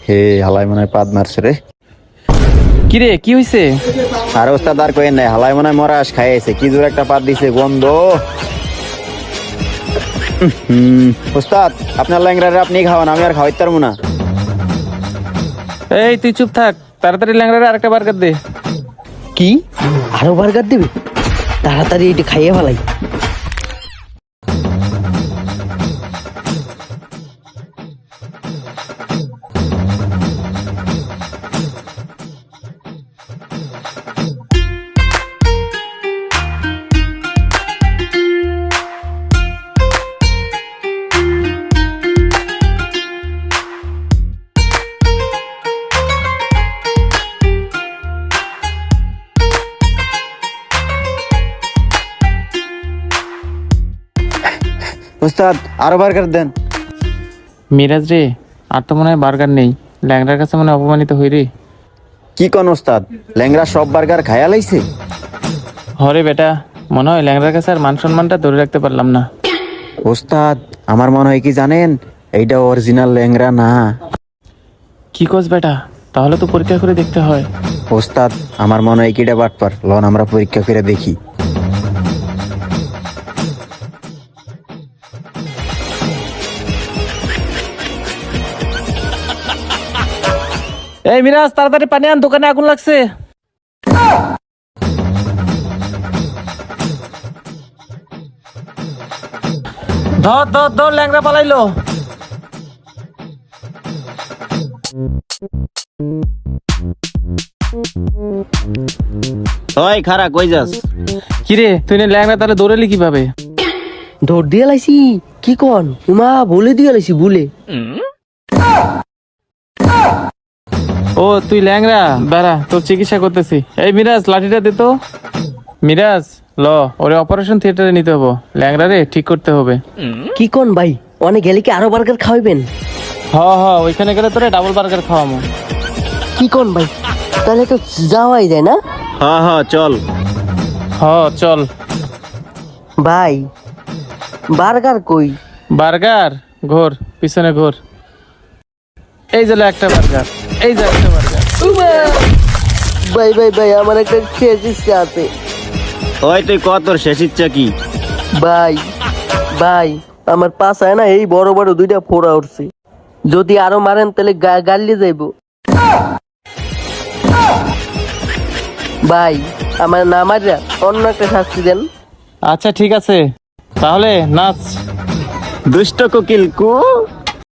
হে হালাই মনে হয় পাদ মারছে রে। কি রে, কি হইছে? আর ওস্তাদ আর কইেন নাই, হালাই মনে হয় মরাস খাইছে, কি জোর একটা পাদ দিছে, গন্ধ। ওস্তাদ আপনার ল্যাংড়ারে আপনি খাওয়ান, আমি আর খাওয়াইতে পারবো না। এই তুই চুপ থাক, তাড়াতাড়ি ল্যাংড়ারে আরেকটা বার্গার দে। কি আরো বার্গার দিবে? তাড়াতাড়ি এটা খাইয়ে ফেলাই। ওস্তাদ আরো বার্গার দেন। মিরাজ রে, আর তো মনে হয় বার্গার নেই। ল্যাংড়ার কাছে মনে হয় অপমানিত হই রে। কি কোন ওস্তাদ, ল্যাংড়া সব বার্গার খায়া লাইছে? হরে বেটা, মনে হয় ল্যাংড়ার কাছে আর মান সম্মানটা ধরে রাখতে পারলাম না। ওস্তাদ আমার মনে হয় কি জানেন, এইটা অরিজিনাল ল্যাংড়া না। কি কস বেটা? তাহলে তো পরীক্ষা করে দেখতে হয়। ওস্তাদ আমার মনে হয় কিটা বাটপার, লন আমরা পরীক্ষা করে দেখি। এই মিরাজ, তাড়াতাড়ি পানি আন, দোকানে আগুন লাগছে। ধর ধর ধর, ল্যাংড়া পালাইলো। ওই খারা কই যাস? কিরে তুই না ল্যাংড়া, তাহলে দৌড়ালি কিভাবে? দৌড় দিয়ে লাইছি। কি কন উমা, বলে দিয়ে লাইছি ভুলে। ও তুই ল্যাংড়া, দাঁড়া তোর চিকিৎসা করতেছি। এই মিরাজ, লাঠিটা দে তো। মিরাজ ল, ওরে অপারেশন থিয়েটারে নিতে হবো, ল্যাংড়া রে ঠিক করতে হবে। কি কন ভাই, অনেক গেলে কি আরো বার্গার খাওয়াবেন? হ হ, ওইখানে গেলে তোরে ডাবল বার্গার খাওয়ামো। কি কন ভাই, তাহলে তো যাওয়াই যায় না? হ্যাঁ হ্যাঁ চল। হ চল। ভাই বার্গার কই? বার্গার ঘোর, পিছনে ঘোর। এই যে একটা বার্গার, এই যে একটা বার্গার। ভাই ভাই ভাই, আমার একটা শেষ ইচ্ছা আছে। ওই তুই কত, তোর শেষ ইচ্ছা কি? ভাই ভাই, আমার পাশায় না এই বড় বড় দুইটা ফোড়া উঠছে, যদি আরো মারেন তাহলে গালি যাইব। ভাই আমার না মারিয়া অন্য একটা শাস্তি দেন। আচ্ছা ঠিক আছে, তাহলে নাচ। দুষ্ট কোকিল কু।